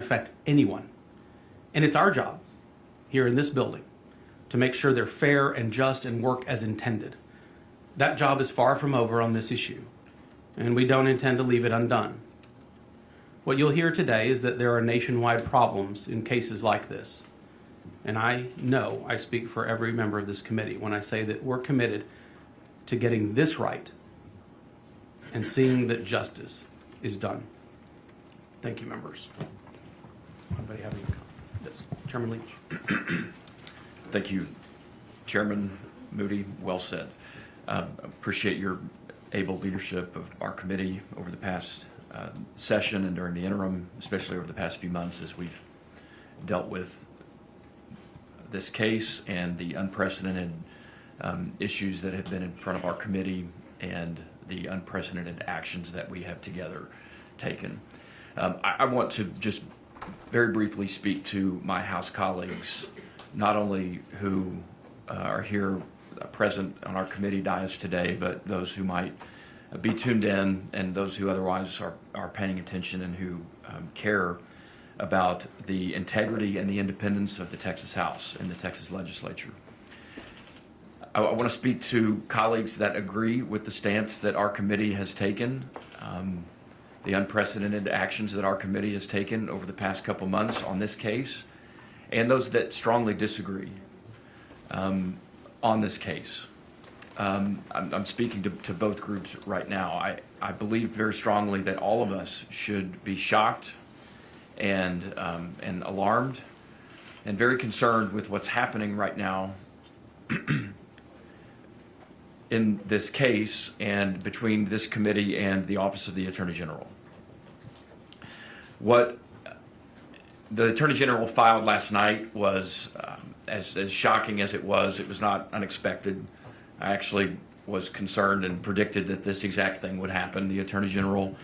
affect anyone. And it's our job here in this building to make sure they're fair and just and work as intended. That job is far from over on this issue, and we don't intend to leave it undone. What you'll hear today is that there are nationwide problems in cases like this. And I know I speak for every member of this committee when I say that we're committed to getting this right and seeing that justice is done. Thank you, members. Anybody have any comments? Yes, Chairman Leach. Thank you, Chairman Moody. Well said. Appreciate your able leadership of our committee over the past session and during the interim, especially over the past few months as we've dealt with this case and the unprecedented issues that have been in front of our committee and the unprecedented actions that we have together taken. I want to just very briefly speak to my House colleagues, not only who are here present on our committee dais today, but those who might be tuned in and those who otherwise are paying attention and who care about the integrity and the independence of the Texas House and the Texas legislature. I want to speak to colleagues that agree with the stance that our committee has taken, the unprecedented actions that our committee has taken over the past couple months on this case, and those that strongly disagree on this case. I'm speaking to both groups right now. I believe very strongly that all of us should be shocked and alarmed and very concerned with what's happening right now in this case and between this committee and the Office of the Attorney General. What the Attorney General filed last night was, as shocking as it was not unexpected. I actually was concerned and predicted that this exact thing would happen. The Attorney General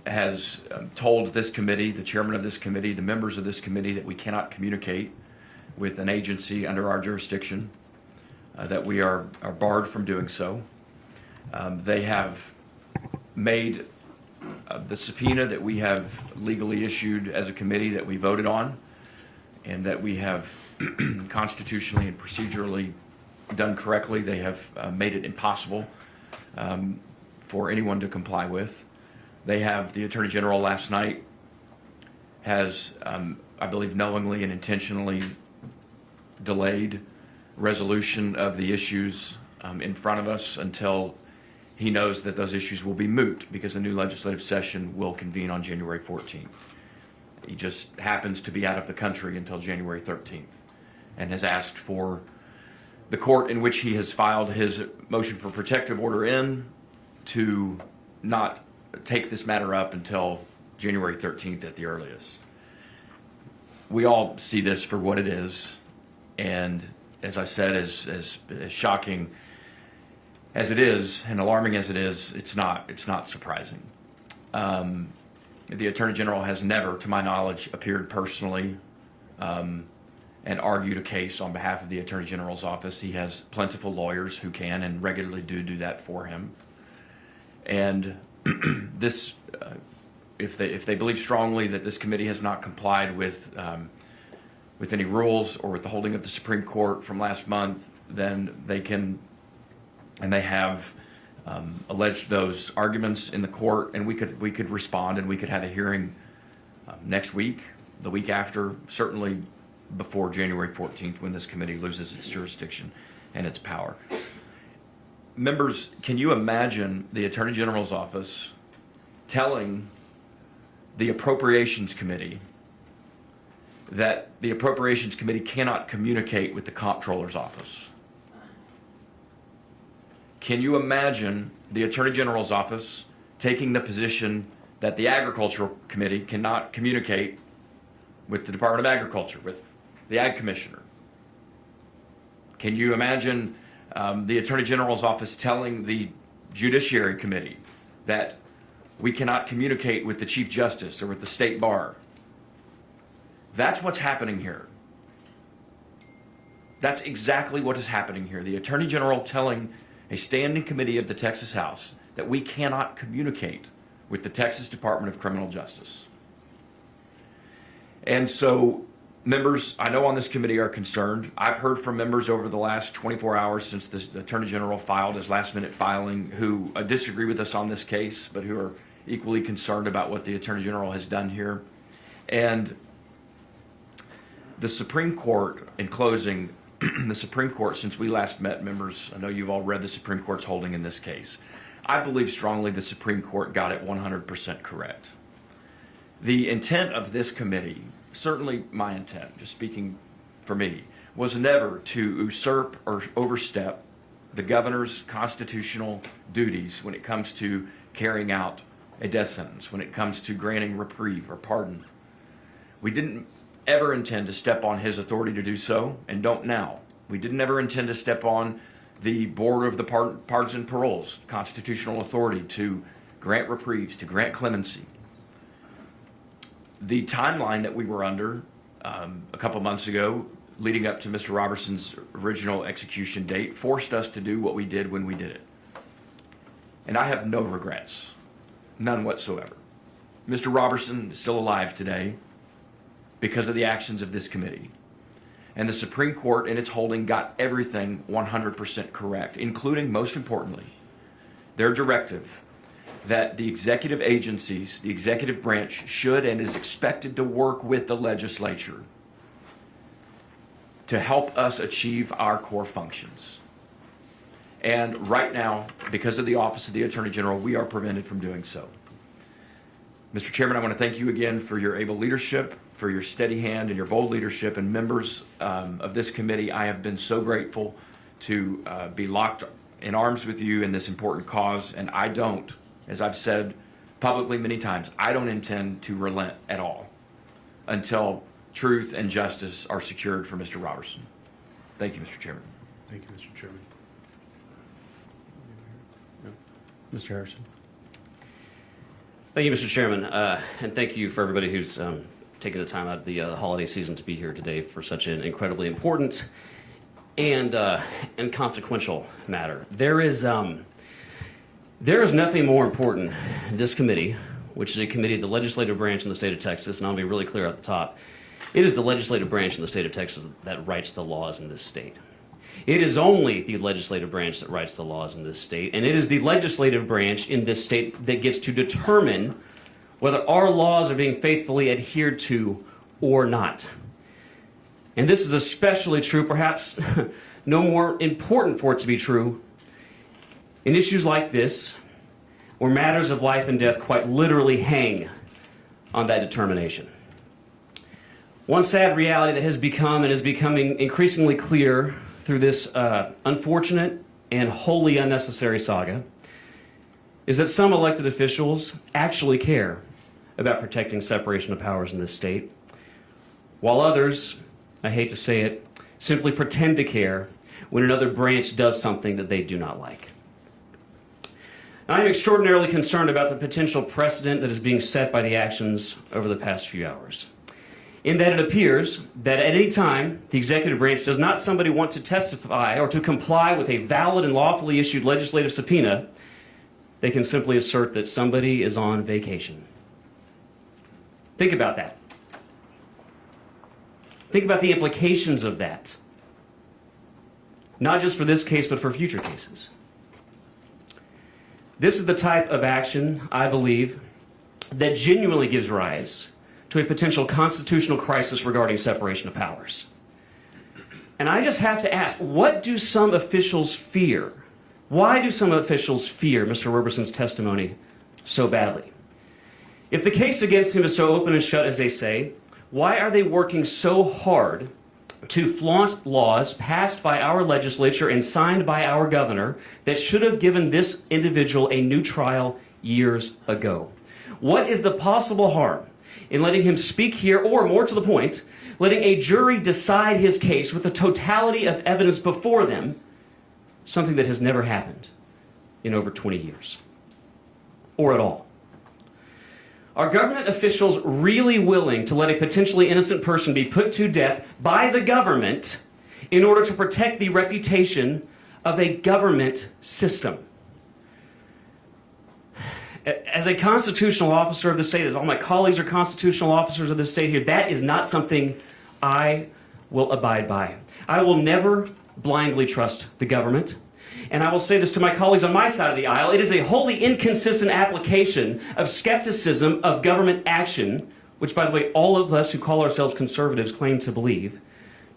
has told this committee, the chairman of this committee, the members of this committee, that we cannot communicate with an agency under our jurisdiction, that we are barred from doing so. They have made the subpoena that we have legally issued as a committee that we voted on and that we have constitutionally and procedurally done correctly. They have made it impossible for anyone to comply with. They have, the Attorney General last night has, I believe, knowingly and intentionally delayed resolution of the issues in front of us until he knows that those issues will be moot because a new legislative session will convene on January 14th. He just happens to be out of the country until January 13th and has asked for the court in which he has filed his motion for protective order in to not take this matter up until January 13th at the earliest. We all see this for what it is, and as I said, as shocking as it is and alarming as it is, it's not surprising. The Attorney General has never, to my knowledge, appeared personally and argued a case on behalf of the Attorney General's office. He has plentiful lawyers who can and regularly do that for him. And this, if they believe strongly that this committee has not complied with any rules or with the holding of the Supreme Court from last month, then they can, and they have alleged those arguments in the court, and we could respond and we could have a hearing next week, the week after, certainly before January 14th when this committee loses its jurisdiction and its power. Members, can you imagine the Attorney General's office telling the Appropriations Committee that the Appropriations Committee cannot communicate with the Comptroller's office? Can you imagine the Attorney General's office taking the position that the Agricultural Committee cannot communicate with the Department of Agriculture, with the Ag Commissioner? Can you imagine the Attorney General's office telling the Judiciary Committee that we cannot communicate with the Chief Justice or with the State Bar? That's what's happening here. That's exactly what is happening here. The Attorney General telling a standing committee of the Texas House that we cannot communicate with the Texas Department of Criminal Justice. And so members, I know on this committee, are concerned. I've heard from members over the last 24 hours since the Attorney General filed his last-minute filing who disagree with us on this case, but who are equally concerned about what the Attorney General has done here. And the Supreme Court, in closing, the Supreme Court, since we last met, members, I know you've all read the Supreme Court's holding in this case. I believe strongly the Supreme Court got it 100% correct. The intent of this committee, certainly my intent, just speaking for me, was never to usurp or overstep the governor's constitutional duties when it comes to carrying out a death sentence, when it comes to granting reprieve or pardon. We didn't ever intend to step on his authority to do so, and don't now. We didn't ever intend to step on the Board of the Pardons and Paroles constitutional authority to grant reprieves, to grant clemency. The timeline that we were under a couple months ago, leading up to Mr. Roberson's original execution date, forced us to do what we did when we did it. And I have no regrets, none whatsoever. Mr. Roberson is still alive today because of the actions of this committee. And the Supreme Court, in its holding, got everything 100% correct, including, most importantly, their directive that the executive agencies, the executive branch, should and is expected to work with the legislature to help us achieve our core functions. And right now, because of the Office of the Attorney General, we are prevented from doing so. Mr. Chairman, I want to thank you again for your able leadership, for your steady hand and your bold leadership, and members of this committee. I have been so grateful to be locked in arms with you in this important cause, and I don't, as I've said publicly many times, I don't intend to relent at all until truth and justice are secured for Mr. Roberson. Thank you, Mr. Chairman. Thank you, Mr. Chairman. Mr. Harrison. Thank you, Mr. Chairman, and thank you for everybody who's taken the time out of the holiday season to be here today for such an incredibly important and consequential matter. There is nothing more important in this committee, which is a committee of the legislative branch in the state of Texas, and I'll be really clear at the top. It is the legislative branch in the state of Texas that writes the laws in this state. It is only the legislative branch that writes the laws in this state, and it is the legislative branch in this state that gets to determine whether our laws are being faithfully adhered to or not. And this is especially true, perhaps no more important for it to be true, in issues like this, where matters of life and death quite literally hang on that determination. One sad reality that has become and is becoming increasingly clear through this unfortunate and wholly unnecessary saga is that some elected officials actually care about protecting separation of powers in this state, while others, I hate to say it, simply pretend to care when another branch does something that they do not like. I am extraordinarily concerned about the potential precedent that is being set by the actions over the past few hours, in that it appears that at any time the executive branch does not somebody want to testify or to comply with a valid and lawfully issued legislative subpoena, they can simply assert that somebody is on vacation. Think about that. Think about the implications of that, not just for this case, but for future cases. This is the type of action, I believe, that genuinely gives rise to a potential constitutional crisis regarding separation of powers. And I just have to ask, what do some officials fear? Why do some officials fear Mr. Roberson's testimony so badly? If the case against him is so open and shut as they say, why are they working so hard to flaunt laws passed by our legislature and signed by our governor that should have given this individual a new trial years ago? What is the possible harm in letting him speak here, or more to the point, letting a jury decide his case with the totality of evidence before them, something that has never happened in over 20 years, or at all? Are government officials really willing to let a potentially innocent person be put to death by the government in order to protect the reputation of a government system? As a constitutional officer of the state, as all my colleagues are constitutional officers of the state here, that is not something I will abide by. I will never blindly trust the government. And I will say this to my colleagues on my side of the aisle, it is a wholly inconsistent application of skepticism of government action, which, by the way, all of us who call ourselves conservatives claim to believe,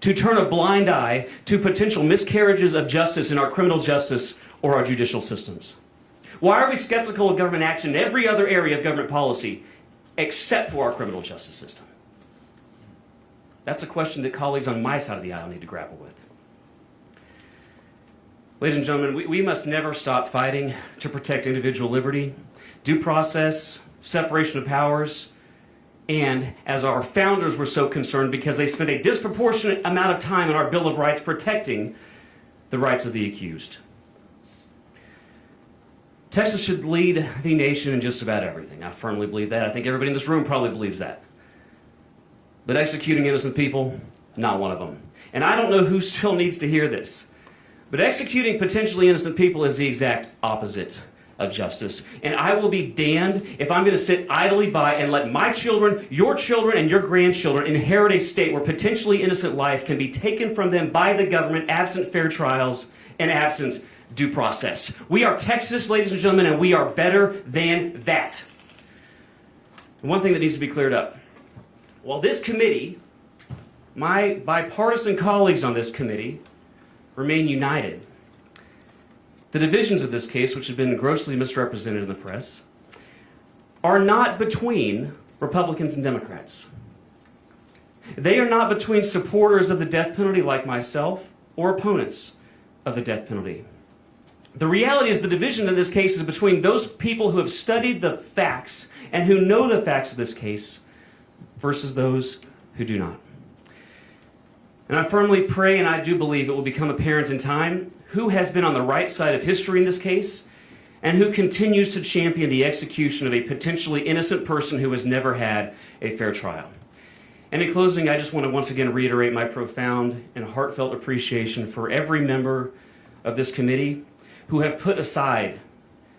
to turn a blind eye to potential miscarriages of justice in our criminal justice or our judicial systems. Why are we skeptical of government action in every other area of government policy except for our criminal justice system? That's a question that colleagues on my side of the aisle need to grapple with. Ladies and gentlemen, we must never stop fighting to protect individual liberty, due process, separation of powers, and as our founders were so concerned because they spent a disproportionate amount of time in our Bill of Rights protecting the rights of the accused. Texas should lead the nation in just about everything. I firmly believe that. I think everybody in this room probably believes that. But executing innocent people, not one of them. And I don't know who still needs to hear this. But executing potentially innocent people is the exact opposite of justice. And I will be damned if I'm going to sit idly by and let my children, and your grandchildren inherit a state where potentially innocent life can be taken from them by the government absent fair trials and absent due process. We are Texas, ladies and gentlemen, and we are better than that. And one thing that needs to be cleared up. While this committee, my bipartisan colleagues on this committee, remain united, the divisions of this case, which have been grossly misrepresented in the press, are not between Republicans and Democrats. They are not between supporters of the death penalty like myself or opponents of the death penalty. The reality is the division in this case is between those people who have studied the facts and who know the facts of this case versus those who do not. And I firmly pray, and I do believe it will become apparent in time, who has been on the right side of history in this case, and who continues to champion the execution of a potentially innocent person who has never had a fair trial. And in closing, I just want to once again reiterate my profound and heartfelt appreciation for every member of this committee who have put aside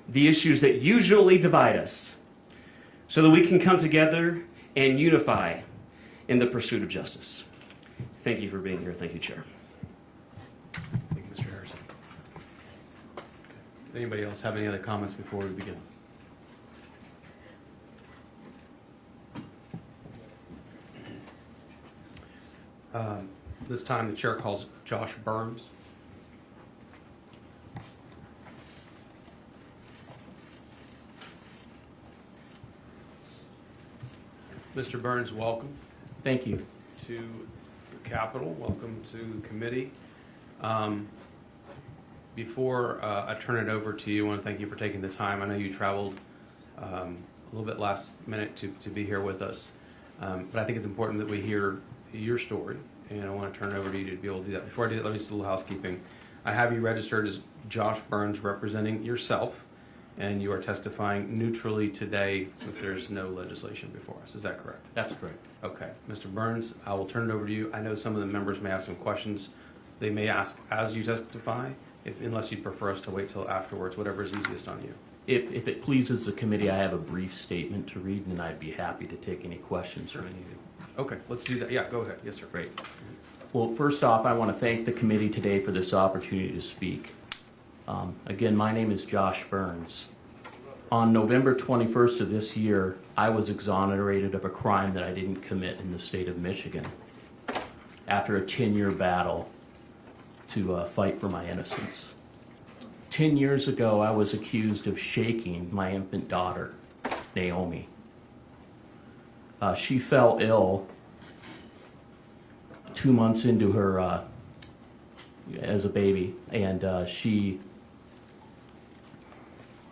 the issues that usually divide us so that we can come together and unify in the pursuit of justice. Thank you for being here. Thank you, Chair. Thank you, Mr. Harrison. Anybody else have any other comments before we begin? This time the chair calls Josh Burns. Mr. Burns, welcome. Thank you. To the Capitol. Welcome to the committee. Before I turn it over to you, I want to thank you for taking the time. I know you traveled a little bit last minute to be here with us, but I think it's important that we hear your story, and I want to turn it over to you to be able to do that. Before I do that, let me just do a little housekeeping. I have you registered as Josh Burns representing yourself, and you are testifying neutrally today since there's no legislation before us. Is that correct? That's correct. Okay. Mr. Burns, I will turn it over to you. I know some of the members may have some questions they may ask as you testify, unless you'd prefer us to wait till afterwards, whatever is easiest on you. If it pleases the committee, I have a brief statement to read, and I'd be happy to take any questions from any of you. Okay, let's do that. Yeah, go ahead. Yes, sir. Great. Well, first off, I want to thank the committee today for this opportunity to speak. Again, my name is Josh Burns. On November 21st of this year, I was exonerated of a crime that I didn't commit in the state of Michigan after a 10-year battle to fight for my innocence. 10 years ago, I was accused of shaking my infant daughter, Naomi. She fell ill 2 months into her as a baby, and she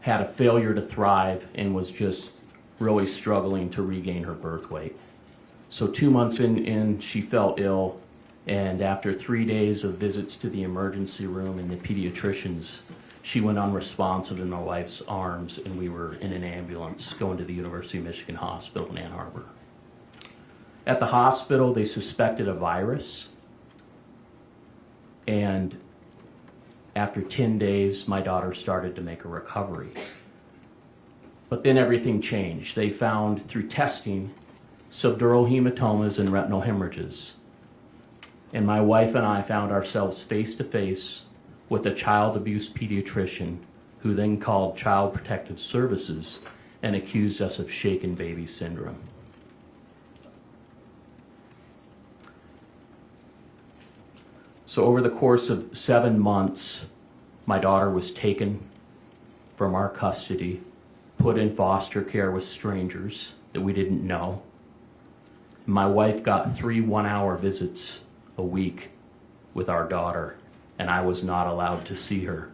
had a failure to thrive and was just really struggling to regain her birth weight. So 2 months in, she fell ill, and after 3 days of visits to the emergency room and the pediatricians, she went unresponsive in my wife's arms, and we were in an ambulance going to the University of Michigan Hospital in Ann Arbor. At the hospital, they suspected a virus, and after 10 days, my daughter started to make a recovery. But then everything changed. They found through testing subdural hematomas and retinal hemorrhages. And my wife and I found ourselves face to face with a child abuse pediatrician who then called Child Protective Services and accused us of shaken baby syndrome. So over the course of 7 months, my daughter was taken from our custody, put in foster care with strangers that we didn't know. My wife got 3 one-hour visits a week with our daughter, and I was not allowed to see her.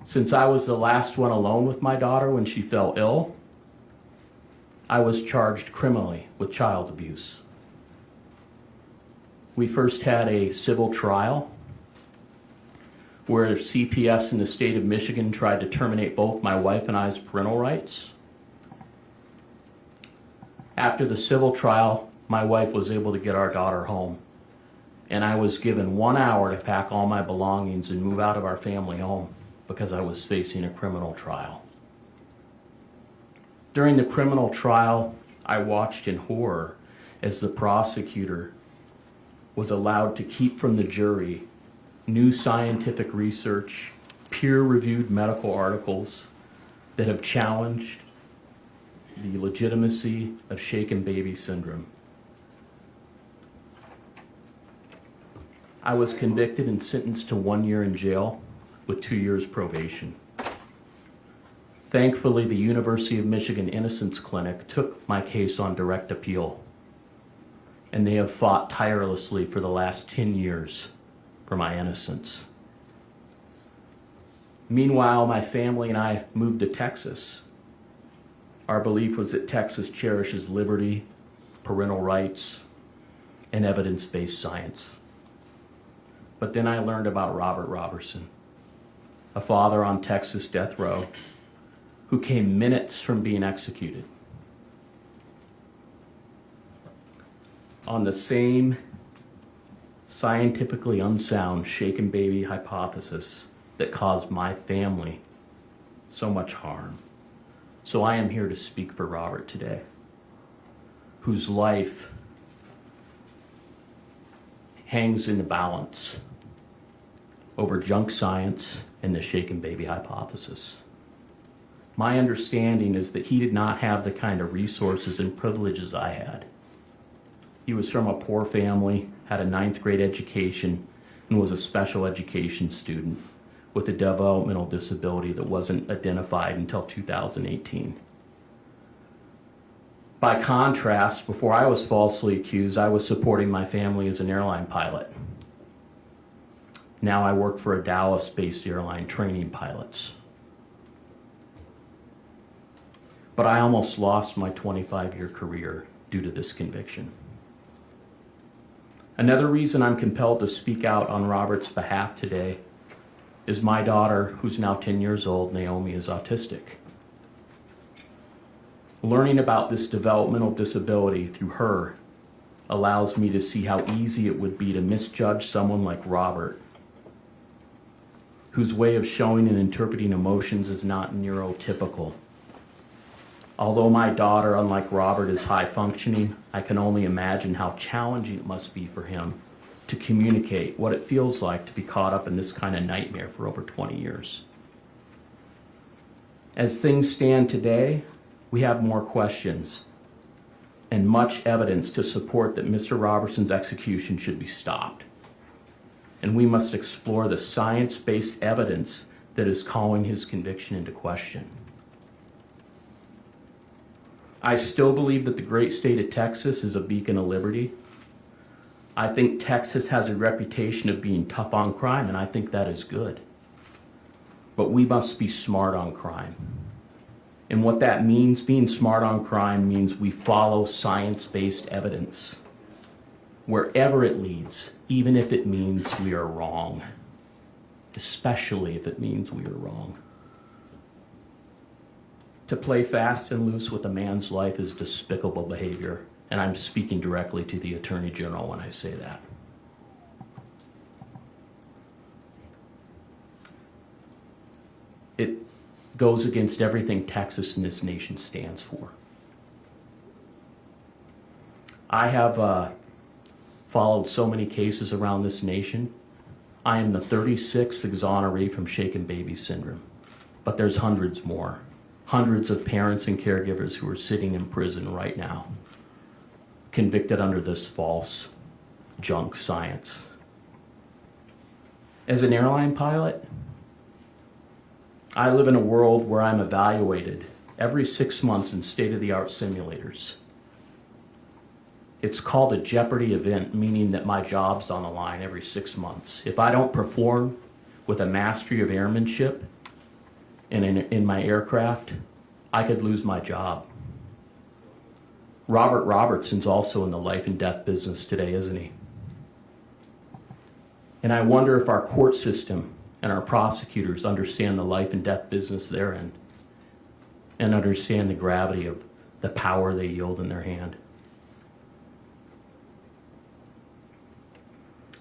Since I was the last one alone with my daughter when she fell ill, I was charged criminally with child abuse. We first had a civil trial where CPS in the state of Michigan tried to terminate both my wife and I's parental rights. After the civil trial, my wife was able to get our daughter home, and I was given 1 hour to pack all my belongings and move out of our family home because I was facing a criminal trial. During the criminal trial, I watched in horror as the prosecutor was allowed to keep from the jury new scientific research, peer-reviewed medical articles that have challenged the legitimacy of shaken baby syndrome. I was convicted and sentenced to 1 year in jail with 2 years probation. Thankfully, the University of Michigan Innocence Clinic took my case on direct appeal, and they have fought tirelessly for the last 10 years for my innocence. Meanwhile, my family and I moved to Texas. Our belief was that Texas cherishes liberty, parental rights, and evidence-based science. But then I learned about Robert Roberson, a father on Texas death row who came minutes from being executed on the same scientifically unsound shaken baby hypothesis that caused my family so much harm. So I am here to speak for Robert today, whose life hangs in the balance over junk science and the shaken baby hypothesis. My understanding is that he did not have the kind of resources and privileges I had. He was from a poor family, had a 9th grade education, and was a special education student with a developmental disability that wasn't identified until 2018. By contrast, before I was falsely accused, I was supporting my family as an airline pilot. Now I work for a Dallas-based airline training pilots. But I almost lost my 25-year career due to this conviction. Another reason I'm compelled to speak out on Robert's behalf today is my daughter, who's now 10 years old, Naomi, is autistic. Learning about this developmental disability through her allows me to see how easy it would be to misjudge someone like Robert, whose way of showing and interpreting emotions is not neurotypical. Although my daughter, unlike Robert, is high functioning, I can only imagine how challenging it must be for him to communicate what it feels like to be caught up in this kind of nightmare for over 20 years. As things stand today, we have more questions and much evidence to support that Mr. Roberson's execution should be stopped. And we must explore the science-based evidence that is calling his conviction into question. I still believe that the great state of Texas is a beacon of liberty. I think Texas has a reputation of being tough on crime, and I think that is good. But we must be smart on crime. And what that means, being smart on crime, means we follow science-based evidence wherever it leads, even if it means we are wrong, especially if it means we are wrong. To play fast and loose with a man's life is despicable behavior, and I'm speaking directly to the Attorney General when I say that. goes against everything Texas and this nation stands for. I have followed so many cases around this nation. I am the 36th exoneree from shaken baby syndrome, but there's hundreds more. Hundreds of parents and caregivers who are sitting in prison right now, convicted under this false junk science. As an airline pilot, I live in a world where I'm evaluated every 6 months in state-of-the-art simulators. It's called a jeopardy event, meaning that my job's on the line every 6 months. If I don't perform with a mastery of airmanship and in my aircraft, I could lose my job. Robert Robertson's also in the life and death business today, isn't he? And I wonder if our court system and our prosecutors understand the life and death business they're in and understand the gravity of the power they yield in their hand.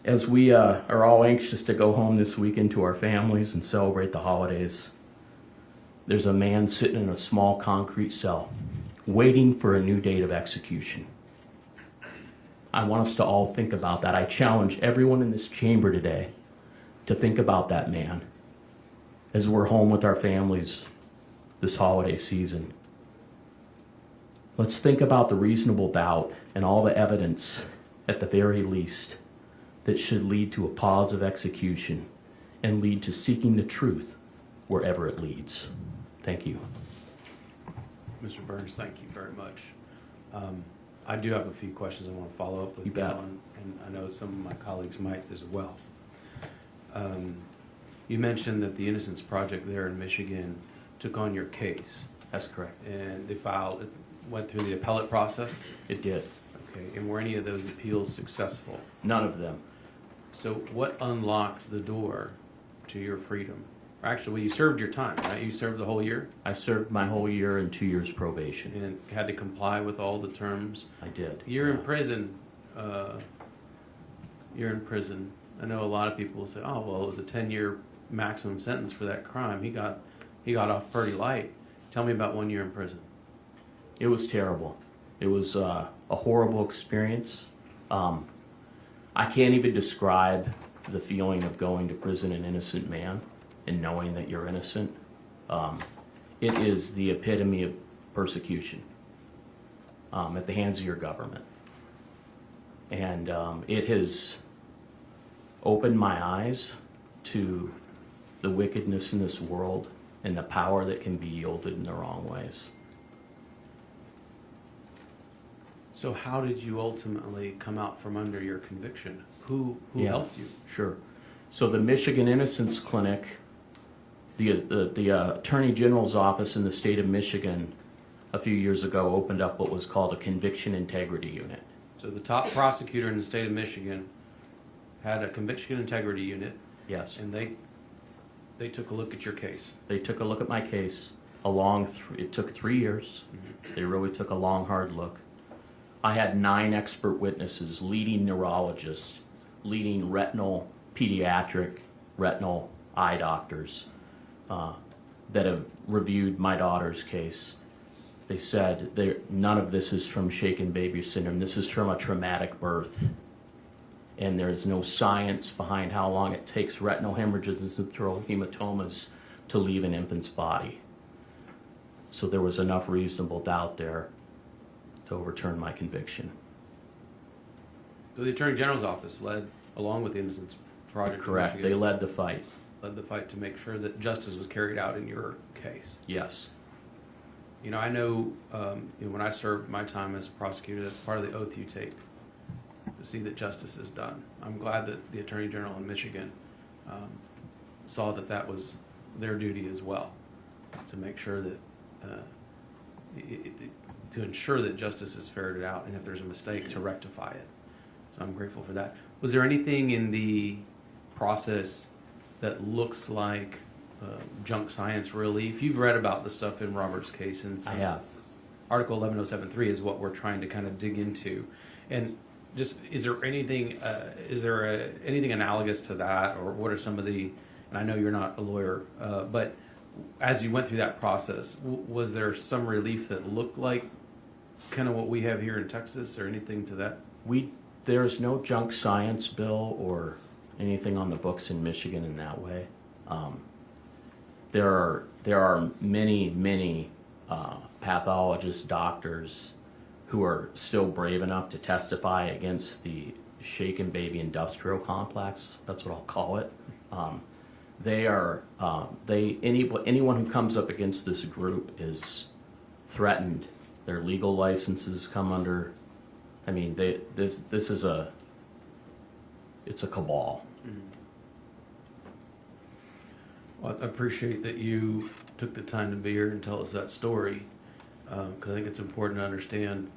As we are all anxious to go home this weekend to our families and celebrate the holidays, there's a man sitting in a small concrete cell waiting for a new date of execution. I want us to all think about that. I challenge everyone in this chamber today to think about that man as we're home with our families this holiday season. Let's think about the reasonable doubt and all the evidence, at the very least, that should lead to a pause of execution and lead to seeking the truth wherever it leads. Thank you. Mr. Burns, thank you very much. I do have a few questions I want to follow up with You bet. on, and I know some of my colleagues might as well. You mentioned that the Innocence Project there in Michigan took on your case, That's correct. and they went through the appellate process. It did. Okay, and were any of those appeals successful? None of them. So what unlocked the door to your freedom? Actually, well, you served your time, right? You served the whole year I served my whole year and 2 years probation. and had to comply with all the terms. I did. You're in prison. You're in prison. I know a lot of people will say, "Oh, well, it was a 10-year maximum sentence for that crime. He got off pretty light." Tell me about 1 year in prison. It was terrible. It was a horrible experience. I can't even describe the feeling of going to prison an innocent man and knowing that you're innocent. It is the epitome of persecution at the hands of your government. And it has opened my eyes to the wickedness in this world and the power that can be yielded in the wrong ways. So how did you ultimately come out from under your conviction? Who Yeah. helped you? Sure. So the Michigan Innocence Clinic, the Attorney General's office in the state of Michigan a few years ago opened up what was called a Conviction Integrity Unit. So the top prosecutor in the state of Michigan had a conviction integrity unit, Yes. and they took a look at your case. They took a look at my case. It took 3 years. They really took a long, hard look. I had 9 expert witnesses, leading neurologists, leading pediatric retinal eye doctors that have reviewed my daughter's case. They said none of this is from shaken baby syndrome. This is from a traumatic birth. And there's no science behind how long it takes retinal hemorrhages and central hematomas to leave an infant's body. So there was enough reasonable doubt there to overturn my conviction. So the Attorney General's office led, along with the Innocence Project in Correct. Michigan, They led the fight. led the fight to make sure that justice was carried out in your case. Yes. You know, I know, when I served my time as a prosecutor, that's part of the oath you take, to see that justice is done. I'm glad that the Attorney General in Michigan saw that that was their duty as well, to make sure that, to ensure that justice is ferreted out, and if there's a mistake, to rectify it. So I'm grateful for that. Was there anything in the process that looks like junk science relief? You've read about the stuff in Robert's case, and I have. Article 11073 is what we're trying to kind of dig into. And just, is there anything anything analogous to that, or what are some of the, and I know you're not a lawyer, but as you went through that process, was there some relief that looked like kind of what we have here in Texas, or anything to that? There's no junk science bill or anything on the books in Michigan in that way. There are many pathologists, doctors who are still brave enough to testify against the shaken baby industrial complex. That's what I'll call it. Anyone who comes up against this group is threatened. Their legal licenses come under. I mean, it's a cabal. Well, I appreciate that you took the time to be here and tell us that story, because I think it's important to understand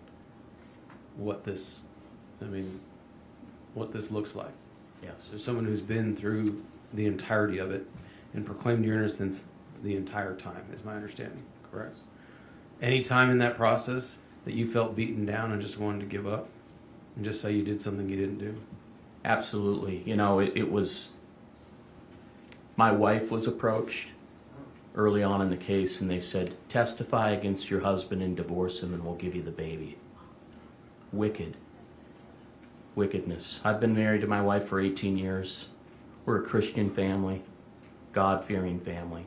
what this looks like. Yes. So someone who's been through the entirety of it and proclaimed your innocence the entire time, is my understanding, correct? Any time in that process that you felt beaten down and just wanted to give up and just say you did something you didn't do? Absolutely. You know, it was, my wife was approached early on in the case, and they said, testify against your husband and divorce him and we'll give you the baby. Wickedness. I've been married to my wife for 18 years. We're a Christian family, God-fearing family.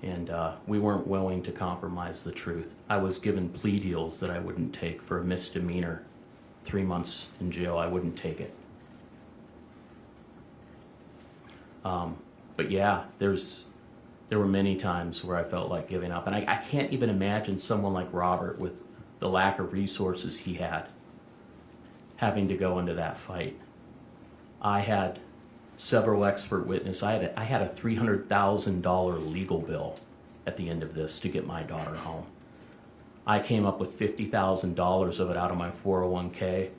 And we weren't willing to compromise the truth. I was given plea deals that I wouldn't take for a misdemeanor. 3 months in jail, I wouldn't take it. But yeah, there were many times where I felt like giving up. And I can't even imagine someone like Robert, with the lack of resources he had, having to go into that fight. I had several expert witnesses. I had a $300,000 legal bill at the end of this to get my daughter home. I came up with $50,000 of it out of my 401k.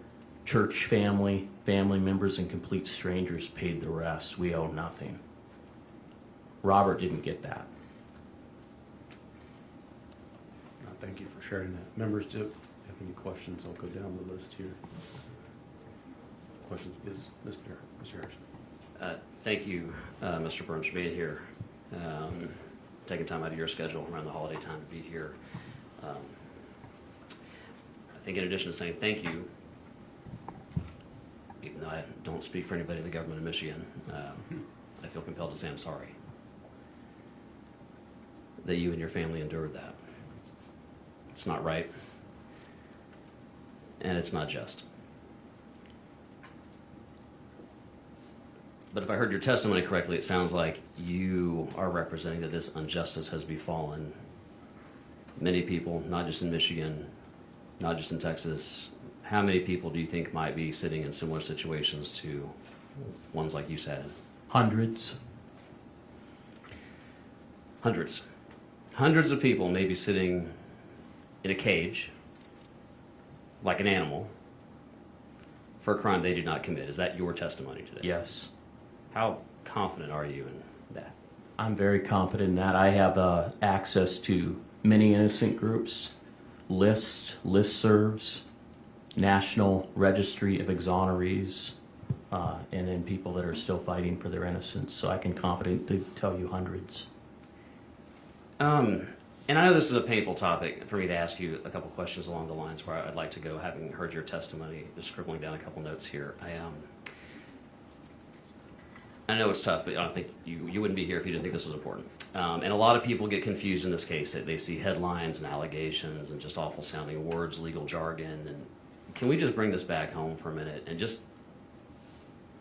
Church family members, and complete strangers paid the rest. We owe nothing. Robert didn't get that. Thank you for sharing that. Members, do you have any questions? I'll go down the list here. Questions, please, Mr. Harrison. Thank you, Mr. Burns, for being here, taking time out of your schedule around the holiday time to be here. I think in addition to saying thank you, even though I don't speak for anybody in the government of Michigan, I feel compelled to say I'm sorry that you and your family endured that. It's not right, and it's not just. But if I heard your testimony correctly, it sounds like you are representing that this injustice has befallen many people, not just in Michigan, not just in Texas. How many people do you think might be sitting in similar situations to ones like you sat in? Hundreds. Hundreds. Hundreds of people may be sitting in a cage, like an animal, for a crime they did not commit. Is that your testimony today? Yes. How confident are you in that? I'm very confident in that. I have access to many innocent groups, listservs, National Registry of Exonerees, and then people that are still fighting for their innocence. So I can confidently tell you hundreds. And I know this is a painful topic for me to ask you a couple questions along the lines where I'd like to go, having heard your testimony, just scribbling down a couple notes here. I know it's tough, but I don't think you wouldn't be here if you didn't think this was important. And a lot of people get confused in this case. They see headlines and allegations and just awful sounding words, legal jargon. And can we just bring this back home for a minute and just,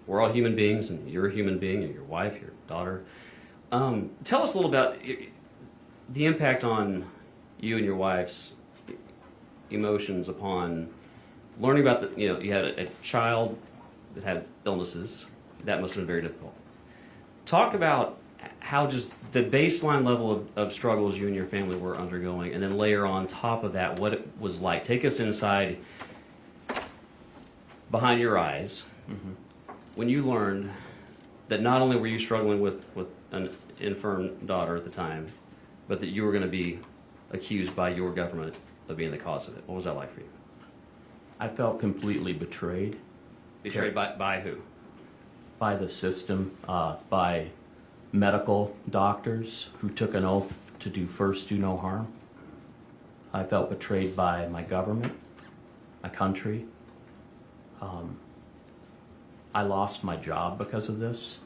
we're all human beings, and you're a human being, and your wife, your daughter. Tell us a little about the impact on you and your wife's emotions upon learning about you had a child that had illnesses. That must have been very difficult. Talk about how just the baseline level of struggles you and your family were undergoing, and then layer on top of that what it was like. Take us inside behind your eyes when you learned that not only were you struggling with an infirm daughter at the time, but that you were going to be accused by your government of being the cause of it. What was that like for you? I felt completely betrayed. Betrayed by who? By the system, by medical doctors who took an oath to do first, do no harm. I felt betrayed by my government, my country. I lost my job because of this.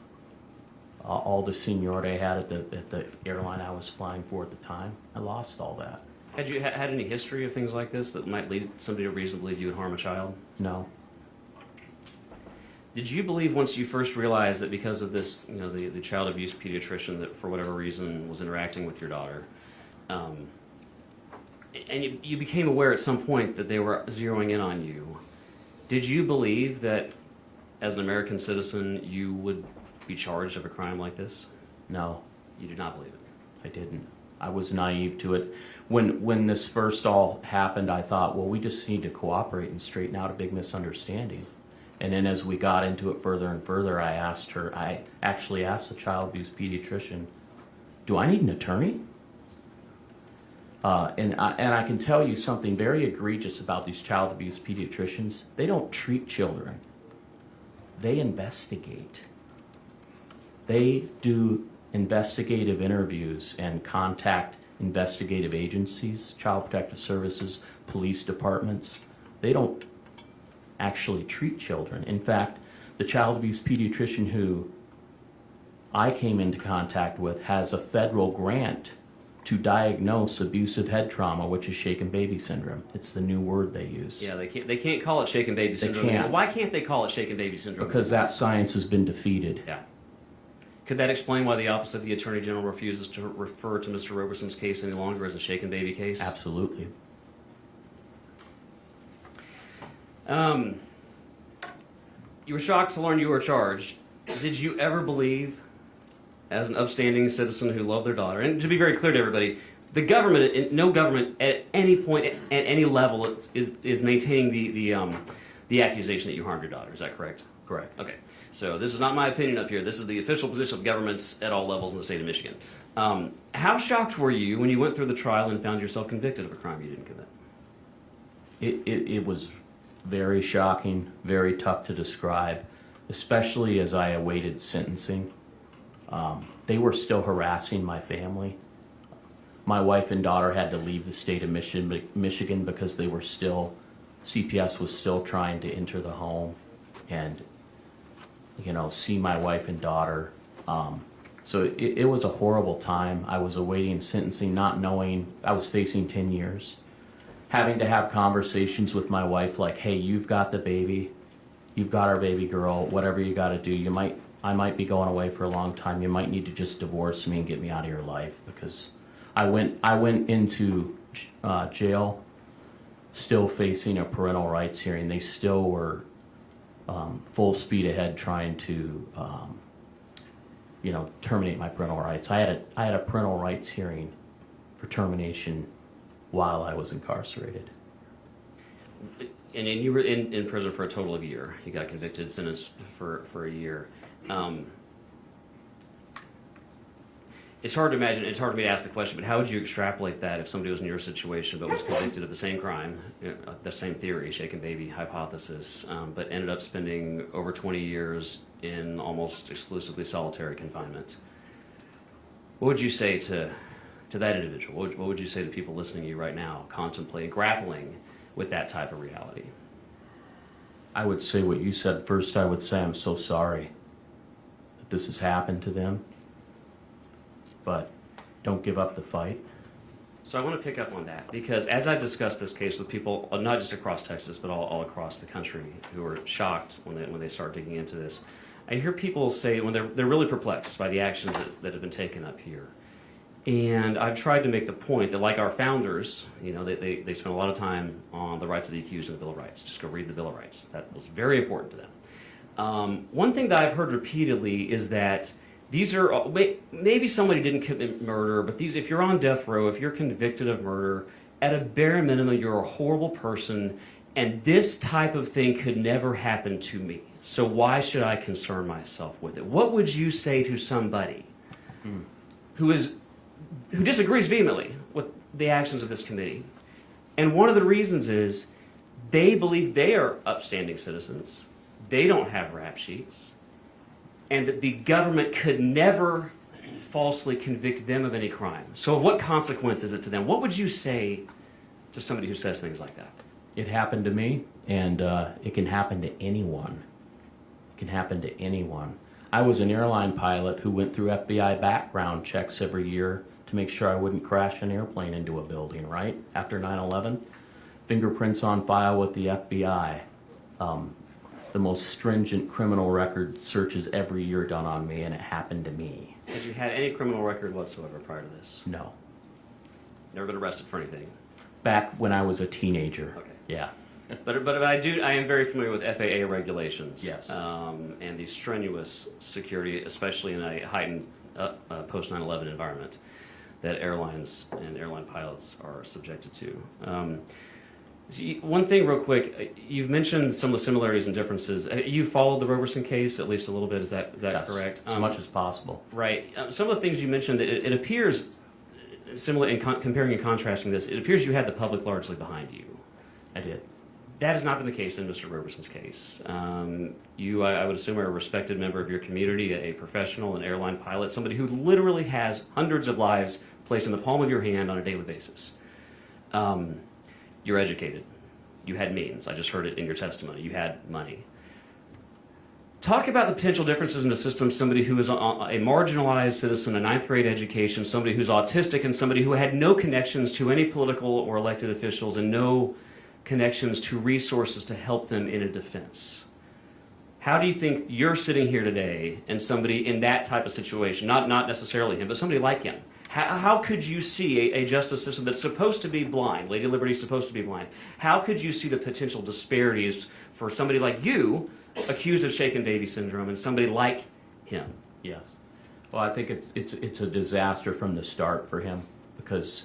All the seniority I had at the airline I was flying for at the time, I lost all that. Had you had any history of things like this that might lead somebody to reasonably believe you would harm a child? No. Did you believe once you first realized that because of this, you know, the child abuse pediatrician that for whatever reason was interacting with your daughter, and you became aware at some point that they were zeroing in on you, did you believe that as an American citizen you would be charged of a crime like this? No, You did not believe it. I didn't. I was naive to it. When this first all happened, I thought, well, we just need to cooperate and straighten out a big misunderstanding. And then as we got into it further and further, I actually asked the child abuse pediatrician, do I need an attorney? And I can tell you something very egregious about these child abuse pediatricians. They don't treat children. They investigate. They do investigative interviews and contact investigative agencies, child protective services, police departments. They don't actually treat children. In fact, the child abuse pediatrician who I came into contact with has a federal grant to diagnose abusive head trauma, which is shaken baby syndrome. It's the new word they use. Yeah, they can't call it shaken baby syndrome. can't. Why can't they call it shaken baby syndrome? Because that science has been defeated. Yeah. Could that explain why the Office of the Attorney General refuses to refer to Mr. Roberson's case any longer as a shaken baby case? Absolutely. You were shocked to learn you were charged. Did you ever believe, as an upstanding citizen who loved their daughter, and to be very clear to everybody, the government, no government at any point, at any level, is maintaining the accusation that you harmed your daughter. Is that correct? Correct. Okay. So this is not my opinion up here. This is the official position of governments at all levels in the state of Michigan. How shocked were you when you went through the trial and found yourself convicted of a crime you didn't commit? It was very shocking, very tough to describe, especially as I awaited sentencing. They were still harassing my family. My wife and daughter had to leave the state of Michigan because they were still, CPS was still trying to enter the home and, you know, see my wife and daughter. So it was a horrible time. I was awaiting sentencing, not knowing I was facing 10 years. Having to have conversations with my wife like, hey, you've got the baby, you've got our baby girl, whatever you got to do. I might be going away for a long time. You might need to just divorce me and get me out of your life, because I went into jail still facing a parental rights hearing. They still were full speed ahead trying to terminate my parental rights. I had a parental rights hearing for termination while I was incarcerated. And you were in prison for a total of a year. You got convicted, sentenced for a year. It's hard to imagine, it's hard for me to ask the question, but how would you extrapolate that if somebody was in your situation but was convicted of the same crime, the same theory, shaken baby hypothesis, but ended up spending over 20 years in almost exclusively solitary confinement? What would you say to that individual? What would you say to people listening to you right now, contemplating, grappling with that type of reality? I would say what you said first. I would say I'm so sorry that this has happened to them, but don't give up the fight. So I want to pick up on that, because as I've discussed this case with people, not just across Texas, but all across the country, who are shocked when they start digging into this, I hear people say, when they're really perplexed by the actions that have been taken up here. And I've tried to make the point that, like our founders, they spent a lot of time on the rights of the accused and the Bill of Rights. Just go read the Bill of Rights. That was very important to them. One thing that I've heard repeatedly is that these are, maybe somebody didn't commit murder, but if you're on death row, if you're convicted of murder, at a bare minimum, you're a horrible person, and this type of thing could never happen to me. So why should I concern myself with it? What would you say to somebody who disagrees vehemently with the actions of this committee? And one of the reasons is they believe they are upstanding citizens. They don't have rap sheets. And that the government could never falsely convict them of any crime. So what consequence is it to them? What would you say to somebody who says things like that? It happened to me, and it can happen to anyone. It can happen to anyone. I was an airline pilot who went through FBI background checks every year to make sure I wouldn't crash an airplane into a building, right? After 9/11, fingerprints on file with the FBI. The most stringent criminal record searches every year done on me, and it happened to me. Had you had any criminal record whatsoever prior to this? No. Never been arrested for anything? Back when I was a teenager. Okay. Yeah. But I am very familiar with FAA regulations. Yes. And the strenuous security, especially in a heightened post 9/11 environment that airlines and airline pilots are subjected to. One thing real quick, you've mentioned some of the similarities and differences. You followed the Roberson case at least a little bit, is that Yes, correct? as much as possible. Right. Some of the things you mentioned, it appears, similar in comparing and contrasting this, it appears you had the public largely behind you. I did. That has not been the case in Mr. Roberson's case. You, I would assume, are a respected member of your community, a professional, an airline pilot, somebody who literally has hundreds of lives placed in the palm of your hand on a daily basis. You're educated. You had means. I just heard it in your testimony. You had money. Talk about the potential differences in the system. Somebody who is a marginalized citizen, a ninth grade education, somebody who's autistic, and somebody who had no connections to any political or elected officials and no connections to resources to help them in a defense. How do you think you're sitting here today and somebody in that type of situation, not necessarily him, but somebody like him, how could you see a justice system that's supposed to be blind, Lady Liberty is supposed to be blind, how could you see the potential disparities for somebody like you, accused of shaken baby syndrome, and somebody like him? Yes. Well, I think it's a disaster from the start for him, because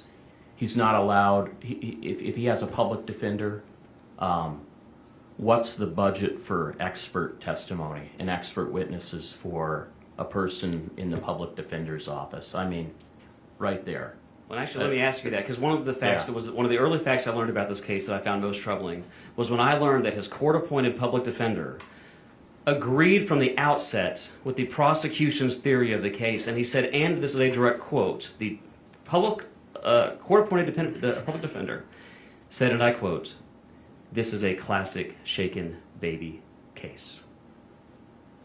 he's not allowed, if he has a public defender, what's the budget for expert testimony and expert witnesses for a person in the public defender's office? I mean, right there. Well, actually, let me ask you that, because one of the facts that was one of the early facts I learned about this case that I found most troubling was when I learned that his court-appointed public defender agreed from the outset with the prosecution's theory of the case, and he said, and this is a direct quote, the court-appointed public defender said, and I quote, "This is a classic shaken baby case."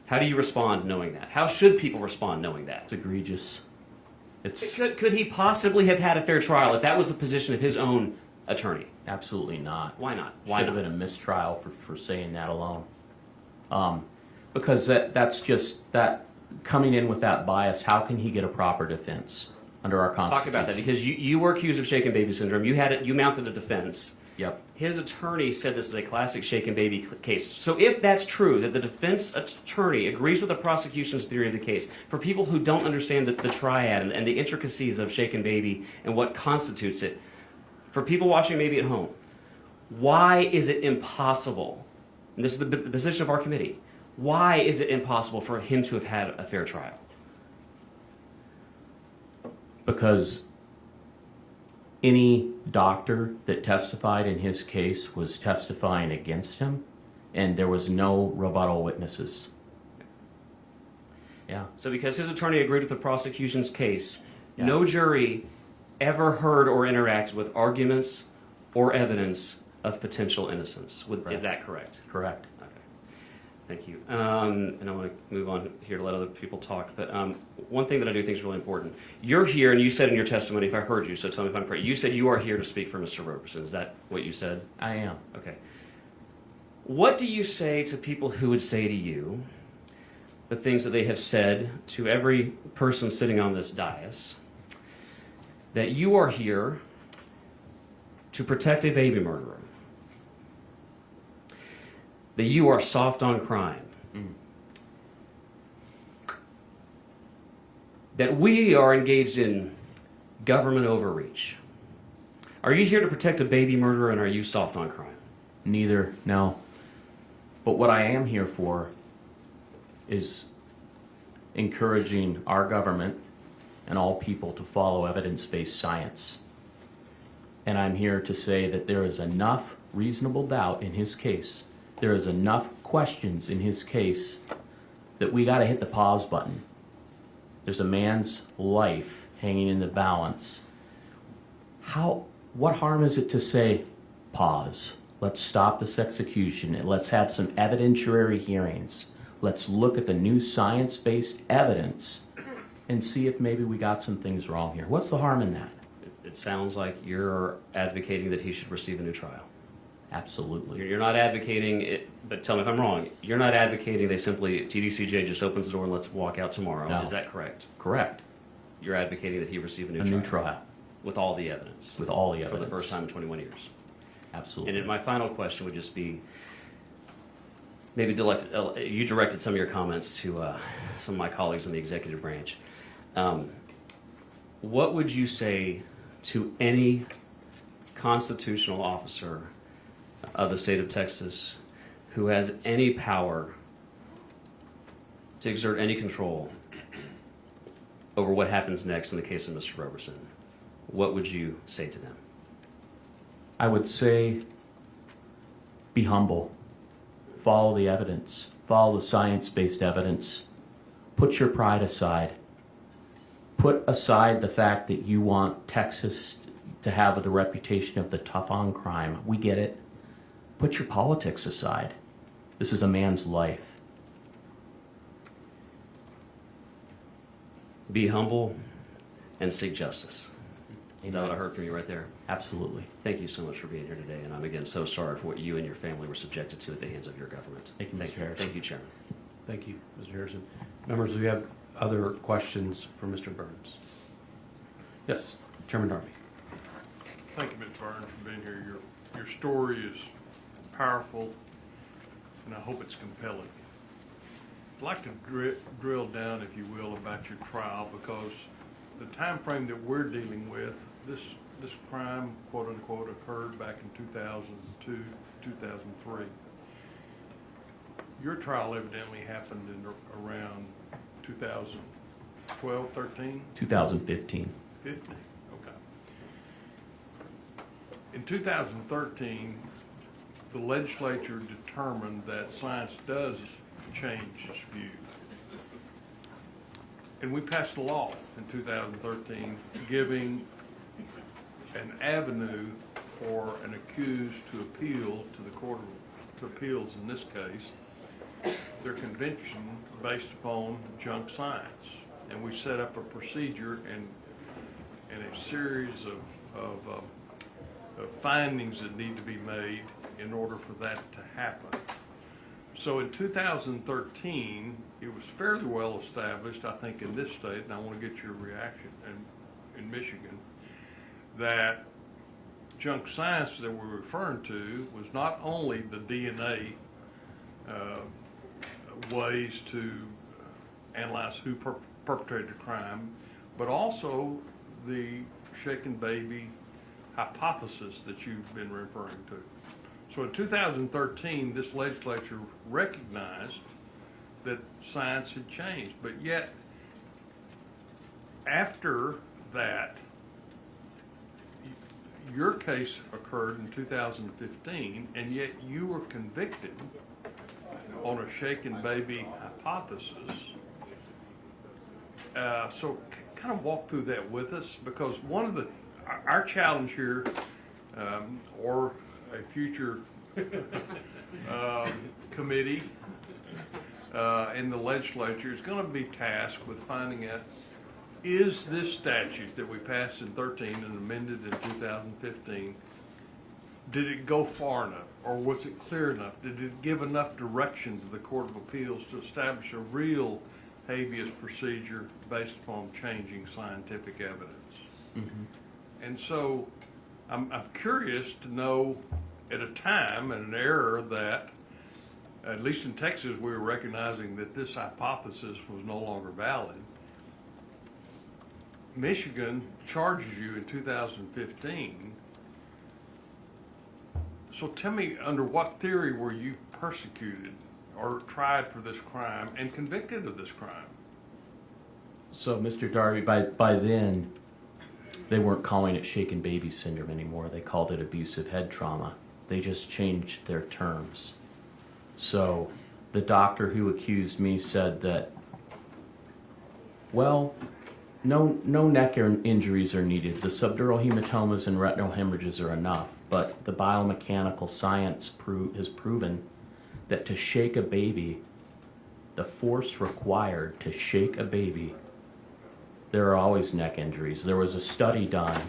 How do you respond knowing that? How should people respond knowing that? It's egregious. Could he possibly have had a fair trial if that was the position of his own attorney? Absolutely not. Why not? Should have been a mistrial for saying that alone. Because that's just, that coming in with that bias, how can he get a proper defense under our Constitution? Talk about that, because you were accused of shaken baby syndrome. You mounted a defense. Yep. His attorney said this is a classic shaken baby case. So if that's true, that the defense attorney agrees with the prosecution's theory of the case, for people who don't understand the triad and the intricacies of shaken baby and what constitutes it, for people watching maybe at home, why is it impossible, and this is the position of our committee, why is it impossible for him to have had a fair trial? Because any doctor that testified in his case was testifying against him, and there was no rebuttal witnesses. Yeah. So because his attorney agreed with the prosecution's case, Yeah. no jury ever heard or interacted with arguments or evidence of potential innocence. Right. Is that correct? Correct. Okay. Thank you. And I want to move on here to let other people talk. But one thing that I do think is really important. You're here, and you said in your testimony, if I heard you, so tell me if I'm correct, you said you are here to speak for Mr. Roberson. Is that what you said? I am. Okay. What do you say to people who would say to you the things that they have said to every person sitting on this dais, that you are here to protect a baby murderer, that you are soft on crime, that we are engaged in government overreach? Are you here to protect a baby murderer, and are you soft on crime? Neither, no. But what I am here for is encouraging our government and all people to follow evidence-based science. And I'm here to say that there is enough reasonable doubt in his case, there is enough questions in his case, that we got to hit the pause button There's a man's life hanging in the balance. What harm is it to say, pause, let's stop this execution, and let's have some evidentiary hearings. Let's look at the new science-based evidence and see if maybe we got some things wrong here. What's the harm in that? It sounds like you're advocating that he should receive a new trial. Absolutely. You're not advocating it, but tell me if I'm wrong. You're not advocating they simply, TDCJ just opens the door and let's walk out tomorrow. No. Is that correct? Correct. You're advocating that he receive a new A trial. new trial With all the evidence. with all the For evidence. the first time in 21 years. Absolutely. And then my final question would just be, maybe you directed some of your comments to some of my colleagues in the executive branch. What would you say to any constitutional officer of the state of Texas who has any power to exert any control over what happens next in the case of Mr. Roberson? What would you say to them? I would say be humble. Follow the evidence. Follow the science-based evidence. Put your pride aside. Put aside the fact that you want Texas to have the reputation of the tough on crime. We get it. Put your politics aside. This is a man's life. Be humble and seek justice. Is that Amen. what I heard from you right there? Absolutely. Thank you so much for being here today, and I'm again so sorry for what you and your family were subjected to at the hands of your government. Thank you, Mr. Harrison. Thank you, Chairman. Thank you, Mr. Harrison. Members, do we have other questions for Mr. Burns? Yes, Chairman Darby. Thank you, Ms. Burns, for being here. Your story is powerful, and I hope it's compelling. I'd like to drill down, if you will, about your trial, because the time frame that we're dealing with, this crime, quote unquote, occurred back in 2002, 2003. Your trial evidently happened in around 2012, 13? 2015. 50, okay. In 2013, the legislature determined that science does change its view. And we passed a law in 2013 giving an avenue for an accused to appeal to the Court of Appeals, in this case, their conviction based upon junk science. And we set up a procedure and a series of findings that need to be made in order for that to happen. So in 2013, it was fairly well established, I think, in this state, and I want to get your reaction, in Michigan, that junk science that we're referring to was not only the DNA ways to analyze who perpetrated the crime, but also the shaken baby hypothesis that you've been referring to. So in 2013, this legislature recognized that science had changed, but yet after that, your case occurred in 2015, and yet you were convicted on a shaken baby hypothesis. So kind of walk through that with us, because one of our challenge here, or a future committee in the legislature, is going to be tasked with finding out, is this statute that we passed in 13 and amended in 2015, did it go far enough, or was it clear enough? Did it give enough direction to the Court of Appeals to establish a real habeas procedure based upon changing scientific evidence? Mm-hmm. And so I'm curious to know, at a time and an era that, at least in Texas, we were recognizing that this hypothesis was no longer valid. Michigan charges you in 2015. So tell me, under what theory were you persecuted or tried for this crime and convicted of this crime? So, Mr. Darby, by then, they weren't calling it shaken baby syndrome anymore. They called it abusive head trauma. They just changed their terms. So, the doctor who accused me said that Well, no neck injuries are needed. The subdural hematomas and retinal hemorrhages are enough, but the biomechanical science has proven that to shake a baby, the force required to shake a baby, there are always neck injuries. There was a study done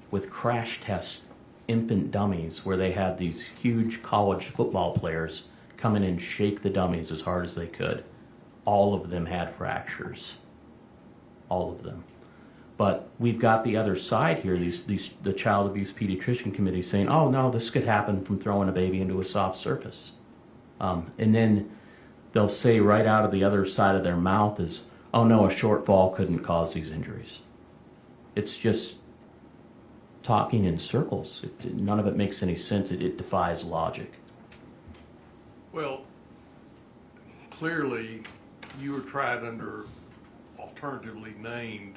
with crash test infant dummies where they had these huge college football players come in and shake the dummies as hard as they could. All of them had fractures. All of them. But we've got the other side here, the Child Abuse Pediatrician Committee saying, oh no, this could happen from throwing a baby into a soft surface. And then they'll say right out of the other side of their mouth is, oh no, a short fall couldn't cause these injuries. It's just talking in circles. None of it makes any sense. It defies logic. Well, clearly, you were tried under alternatively named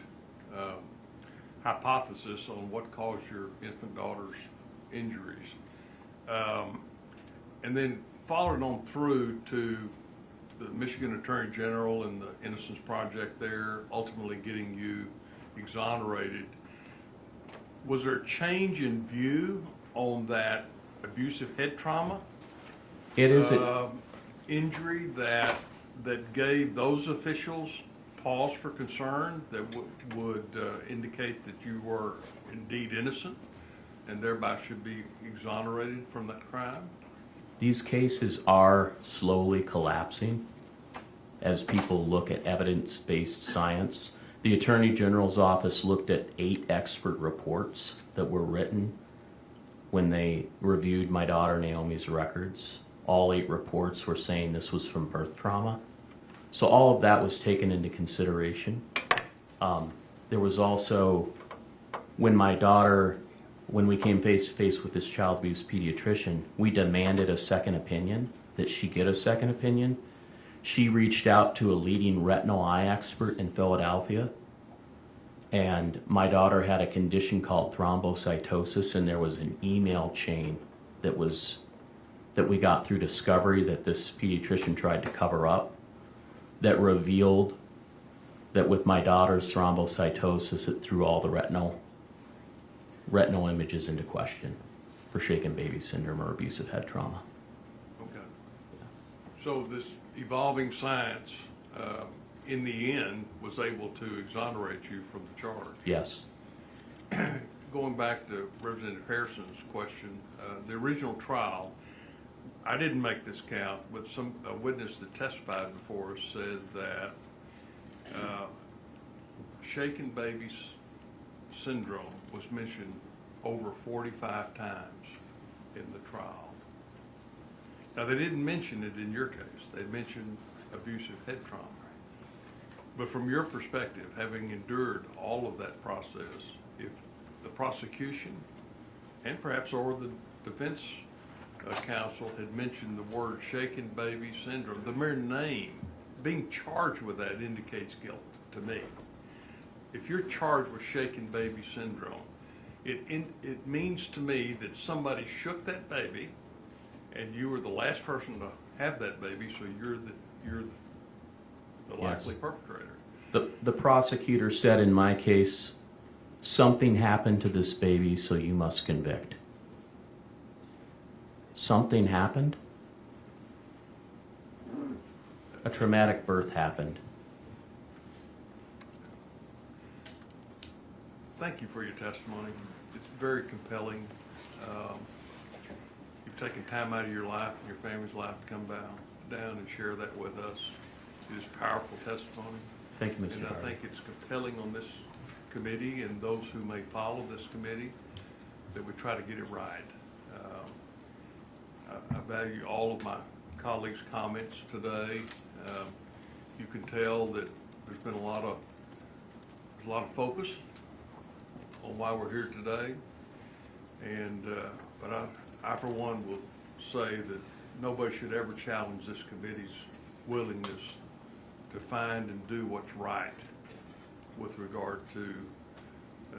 hypothesis on what caused your infant daughter's injuries. And then followed on through to the Michigan Attorney General and the Innocence Project there, ultimately getting you exonerated. Was there a change in view on that abusive head trauma? It is Injury that gave those officials pause for concern that would indicate that you were indeed innocent and thereby should be exonerated from that crime? These cases are slowly collapsing as people look at evidence-based science. The Attorney General's office looked at 8 expert reports that were written when they reviewed my daughter Naomi's records. All 8 reports were saying this was from birth trauma. So all of that was taken into consideration. There was also, when we came face to face with this child abuse pediatrician, we demanded a second opinion, that she get a second opinion. She reached out to a leading retinal eye expert in Philadelphia, and my daughter had a condition called thrombocytosis, and there was an email chain that we got through discovery that this pediatrician tried to cover up that revealed that with my daughter's thrombocytosis, it threw all the retinal images into question for shaken baby syndrome or abusive head trauma. Okay. So this evolving science, in the end, was able to exonerate you from the charge? Yes. Going back to Representative Harrison's question, the original trial, I didn't make this count, but a witness that testified before us said that shaken baby syndrome was mentioned over 45 times in the trial. Now, they didn't mention it in your case. They mentioned abusive head trauma. But from your perspective, having endured all of that process, if the prosecution and perhaps or the defense counsel had mentioned the word shaken baby syndrome, the mere name, being charged with that indicates guilt to me. If you're charged with shaken baby syndrome, it means to me that somebody shook that baby and you were the last person to have that baby, so you're the likely perpetrator. The prosecutor said in my case, something happened to this baby, so you must convict. Something happened? A traumatic birth happened. Thank you for your testimony. It's very compelling. You've taken time out of your life and your family's life to come down and share that with us. It is powerful testimony. Thank you, Mr. And I Carter. think it's compelling on this committee and those who may follow this committee that we try to get it right. I value all of my colleagues' comments today. You can tell that there's been a lot of focus on why we're here today. And but I for one will say that nobody should ever challenge this committee's willingness to find and do what's right with regard to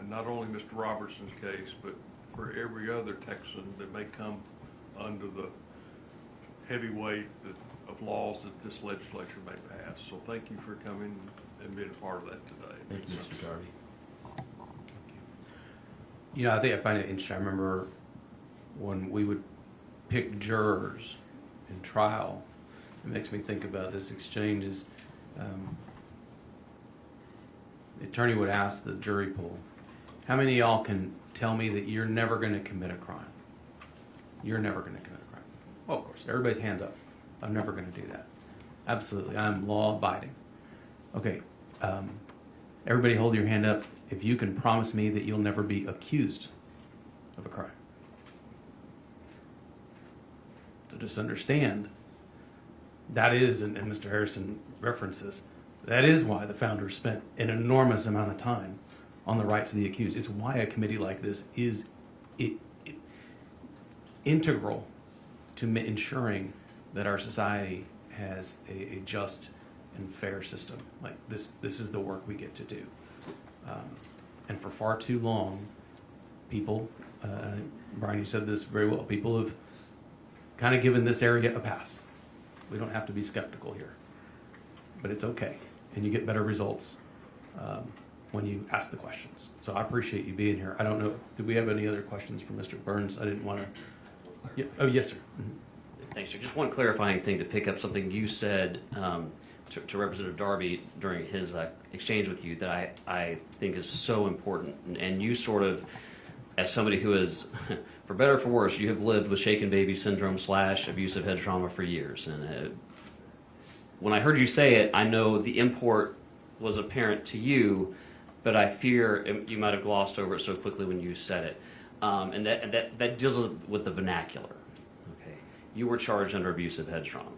not only Mr. Robertson's case, but for every other Texan that may come under the heavyweight of laws that this legislature may pass. So thank you for coming and being a part of that today. Thank you, Mr. Darby. You know, I think I find it interesting. I remember when we would pick jurors in trial. It makes me think about this exchange is the attorney would ask the jury pool, how many of y'all can tell me that you're never going to commit a crime? You're never going to commit a crime. Well, of course, everybody's hands up. I'm never going to do that. Absolutely. I'm law abiding. Okay. Everybody hold your hand up if you can promise me that you'll never be accused of a crime. So just understand that is, and Mr. Harrison references, that is why the founders spent an enormous amount of time on the rights of the accused. It's why a committee like this is integral to ensuring that our society has a just and fair system. Like this is the work we get to do. And for far too long, people, Brian, you said this very well, people have kind of given this area a pass. We don't have to be skeptical here, but it's okay. And you get better results when you ask the questions. So I appreciate you being here. I don't know, did we have any other questions for Mr. Burns? I didn't want to. Yeah. Oh, yes, sir. Mm-hmm. Thanks, sir. Just one clarifying thing to pick up something you said to Representative Darby during his exchange with you that I think is so important. And you sort of, as somebody who is, for better or for worse, you have lived with shaken baby syndrome / abusive head trauma for years. And when I heard you say it, I know the import was apparent to you, but I fear you might have glossed over it so quickly when you said it. And that deals with the vernacular. Okay, you were charged under abusive head trauma.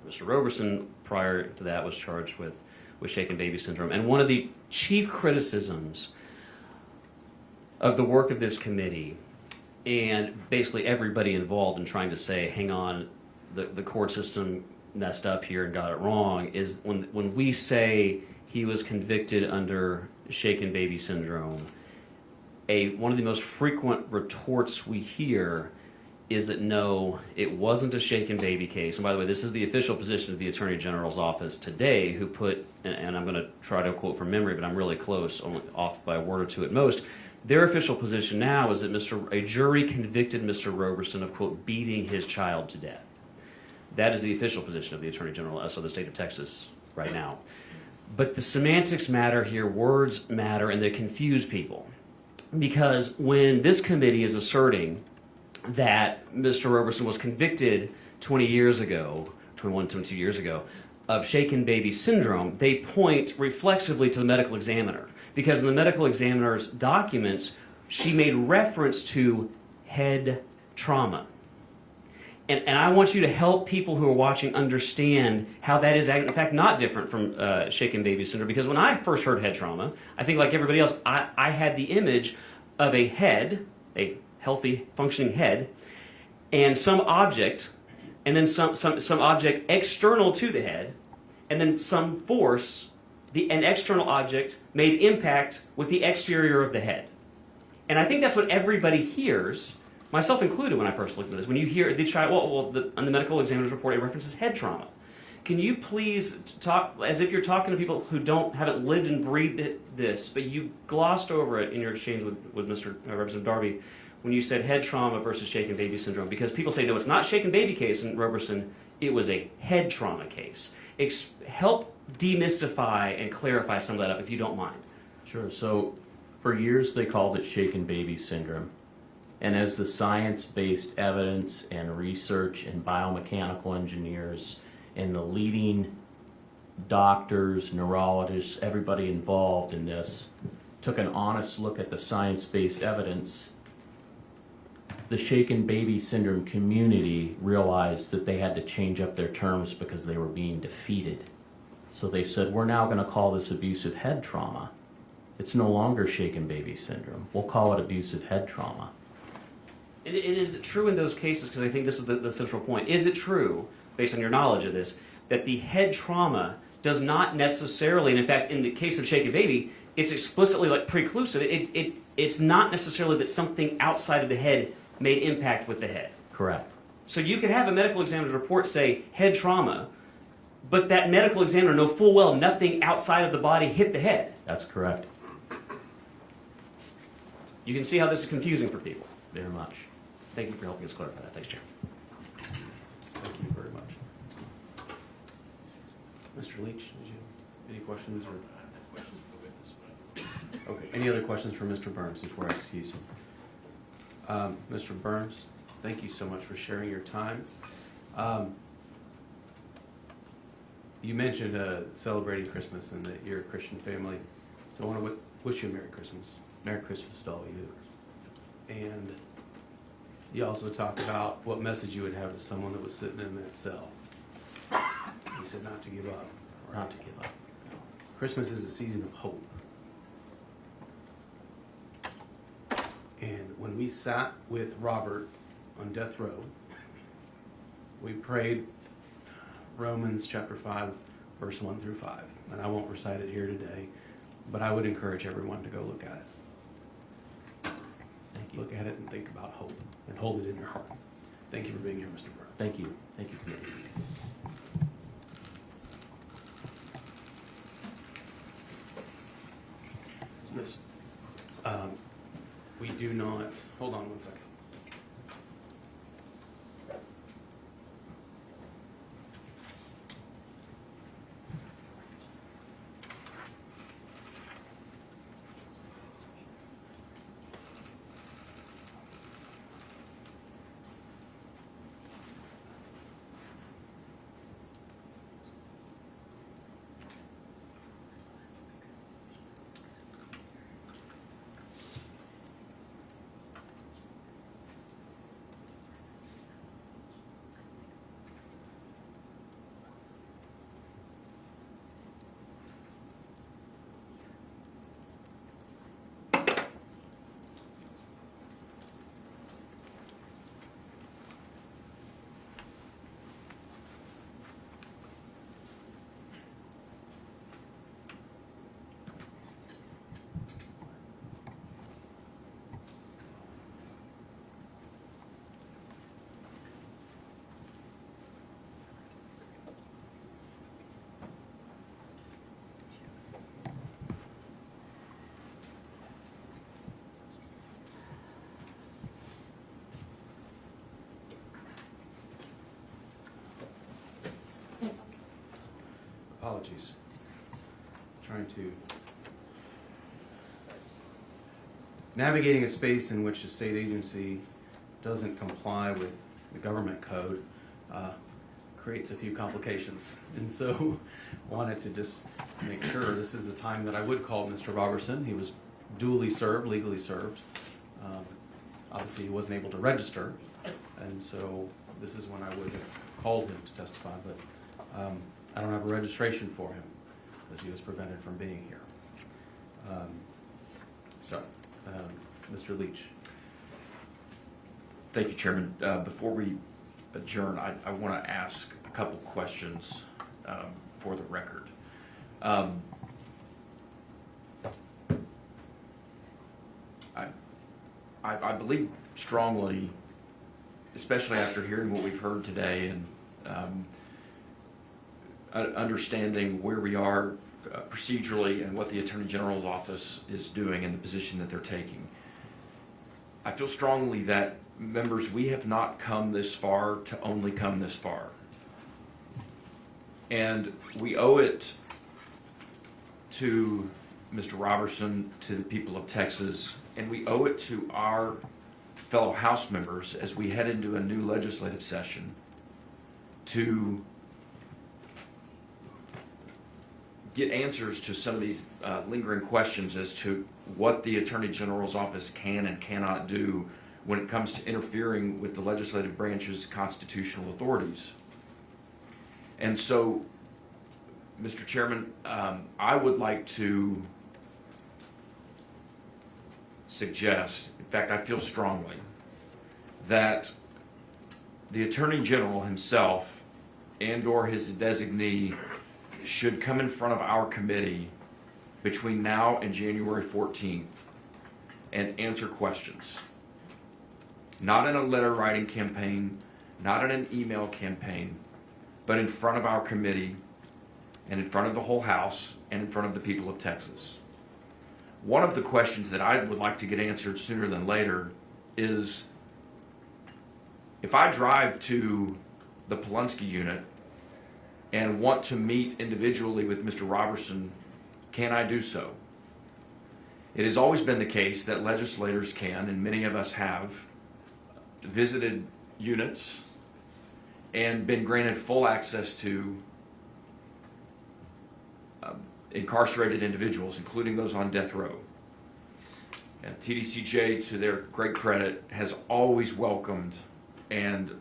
Mr. Roberson, prior to that, was charged with shaken baby syndrome. And one of the chief criticisms of the work of this committee, and basically everybody involved in trying to say, hang on, the court system messed up here and got it wrong, is when we say he was convicted under shaken baby syndrome, one of the most frequent retorts we hear is that no, it wasn't a shaken baby case. And by the way, this is the official position of the Attorney General's office today, who put, and I'm going to try to quote from memory, but I'm really close, only off by a word or two at most. Their official position now is that a jury convicted Mr. Roberson of, quote, beating his child to death. That is the official position of the Attorney General of the state of Texas right now. But the semantics matter here, words matter, and they confuse people. Because when this committee is asserting that Mr. Roberson was convicted 21, 22 years ago, of shaken baby syndrome, they point reflexively to the medical examiner. Because in the medical examiner's documents, she made reference to head trauma. And I want you to help people who are watching understand how that is, in fact, not different from shaken baby syndrome. Because when I first heard head trauma, I think like everybody else, I had the image of a head, a healthy, functioning head, and some object, and then some object external to the head, and then some force, an external object made impact with the exterior of the head. And I think that's what everybody hears, myself included, when I first looked at this. When you hear the child, on the medical examiner's report, it references head trauma. Can you please talk as if you're talking to people who haven't lived and breathed this, but you glossed over it in your exchange with Mr. Representative Darby when you said head trauma versus shaken baby syndrome? Because people say, no, it's not shaken baby case in Roberson, it was a head trauma case. Help demystify and clarify some of that up, if you don't mind. Sure. So for years they called it shaken baby syndrome. And as the science-based evidence and research and biomechanical engineers and the leading doctors, neurologists, everybody involved in this took an honest look at the science-based evidence, the shaken baby syndrome community realized that they had to change up their terms because they were being defeated. So they said, we're now going to call this abusive head trauma. It's no longer shaken baby syndrome. We'll call it abusive head trauma. And is it true in those cases, because I think this is the central point, is it true, based on your knowledge of this, that the head trauma does not necessarily, and in fact, in the case of shaken baby, it's explicitly like preclusive. It's not necessarily that something outside of the head made impact with the head. Correct. So you could have a medical examiner's report say head trauma, but that medical examiner know full well nothing outside of the body hit the head. That's correct. You can see how this is confusing for people. Very much. Thank you for helping us clarify that. Thanks, Chair. Thank you very much. Mr. Leach, did you any questions or? Okay, any other questions for Mr. Burns before I excuse him? Mr. Burns, thank you so much for sharing your time. You mentioned celebrating Christmas and that you're a Christian family, so I want to wish you a Merry Christmas. Merry Christmas to all of you. And you also talked about what message you would have to someone that was sitting in that cell. You said not to give up. Not to give up. Christmas is a season of hope. And when we sat with Robert on death row, we prayed Romans chapter 5, verse 1 through 5. And I won't recite it here today, but I would encourage everyone to go look at it. Thank you. Look at it and think about hope and hold it in your heart. Thank you for being here, Mr. Burns. Thank you. Thank you, committee. Yes. We do not, hold on one second. Apologies. Trying to navigating a space in which a state agency doesn't comply with the government code creates a few complications, and so wanted to just make sure this is the time that I would call Mr. Roberson. He was duly served, legally served. Obviously, he wasn't able to register, and so this is when I would have called him to testify, but I don't have a registration for him as he was prevented from being here. Mr. Leach. Thank you, Chairman. Before we adjourn, I want to ask a couple questions for the record. I believe strongly, especially after hearing what we've heard today and understanding where we are procedurally and what the Attorney General's office is doing and the position that they're taking. I feel strongly that, members, we have not come this far to only come this far. And we owe it to Mr. Roberson, to the people of Texas, and we owe it to our fellow House members as we head into a new legislative session to get answers to some of these lingering questions as to what the Attorney General's office can and cannot do when it comes to interfering with the legislative branch's constitutional authorities. And so, Mr. Chairman, I would like to suggest, in fact, I feel strongly, that the Attorney General himself and/or his designee should come in front of our committee between now and January 14th and answer questions. Not in a letter writing campaign, not in an email campaign, but in front of our committee and in front of the whole House and in front of the people of Texas. One of the questions that I would like to get answered sooner than later is, if I drive to the Polunsky unit and want to meet individually with Mr. Roberson, can I do so? It has always been the case that legislators can, and many of us have, visited units and been granted full access to incarcerated individuals, including those on death row. And TDCJ, to their great credit, has always welcomed and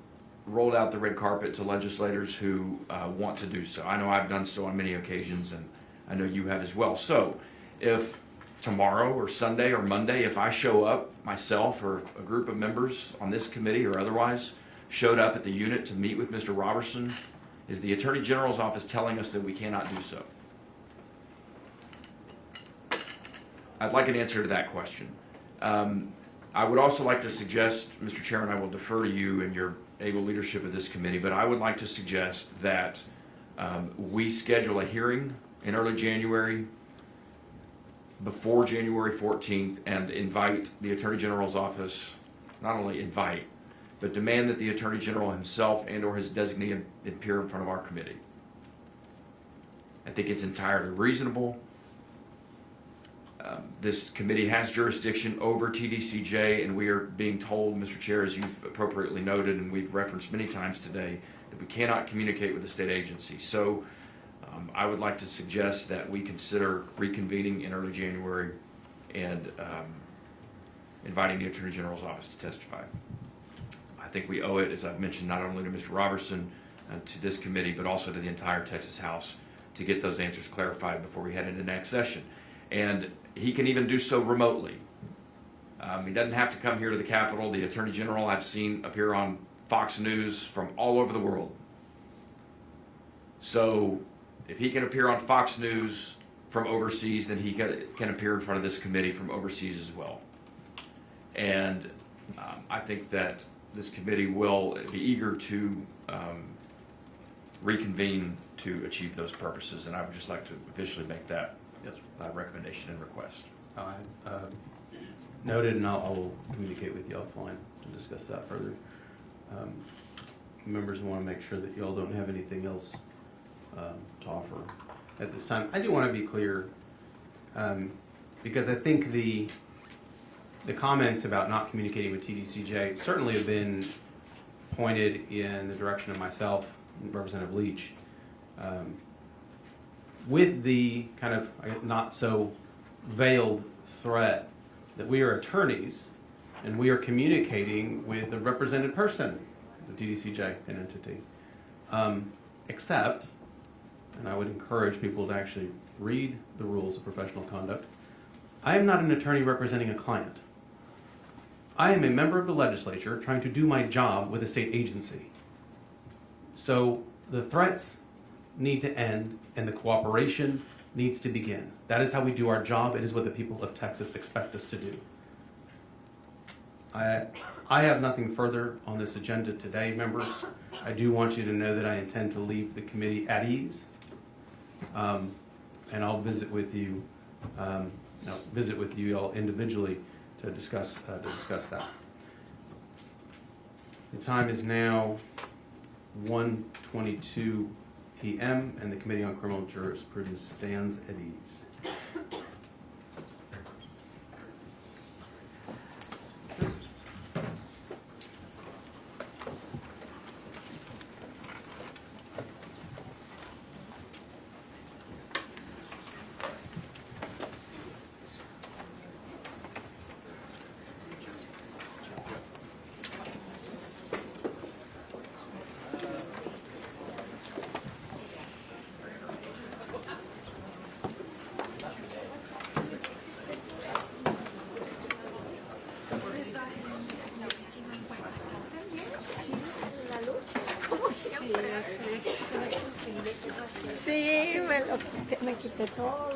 rolled out the red carpet to legislators who want to do so. I know I've done so on many occasions, and I know you have as well. So if tomorrow or Sunday or Monday, if I show up myself or a group of members on this committee or otherwise showed up at the unit to meet with Mr. Roberson, is the Attorney General's office telling us that we cannot do so? I'd like an answer to that question. I would also like to suggest, Mr. Chairman, I will defer to you and your able leadership of this committee, but I would like to suggest that we schedule a hearing in early January before January 14th and invite the Attorney General's office, not only invite, but demand that the Attorney General himself and or his designee appear in front of our committee. I think it's entirely reasonable. This committee has jurisdiction over TDCJ, and we are being told, Mr. Chair, as you've appropriately noted, and we've referenced many times today, that we cannot communicate with the state agency. So I would like to suggest that we consider reconvening in early January and inviting the Attorney General's office to testify. I think we owe it, as I've mentioned, not only to Mr. Roberson, to this committee, but also to the entire Texas House to get those answers clarified before we head into next session. And he can even do so remotely. He doesn't have to come here to the Capitol. The Attorney General I've seen appear on Fox News from all over the world. So if he can appear on Fox News from overseas, then he can appear in front of this committee from overseas as well. And I think that this committee will be eager to reconvene to achieve those purposes. And I would just like to officially make that recommendation and request. Noted, and I'll communicate with you offline to discuss that further. Members want to make sure that you all don't have anything else to offer at this time. I do want to be clear, because I think the comments about not communicating with TDCJ certainly have been pointed in the direction of myself and Representative Leach. With the kind of not so veiled threat that we are attorneys and we are communicating with a represented person, the TDCJ, an entity, except, and I would encourage people to actually read the rules of professional conduct, I am not an attorney representing a client. I am a member of the legislature trying to do my job with a state agency. So the threats need to end and the cooperation needs to begin. That is how we do our job. It is what the people of Texas expect us to do. I have nothing further on this agenda today, members. I do want you to know that I intend to leave the committee at ease, and I'll visit with you all individually to discuss that. The time is now 1:22 p.m. and the Committee on Criminal Jurisprudence stands at ease. Sí, me quité todo.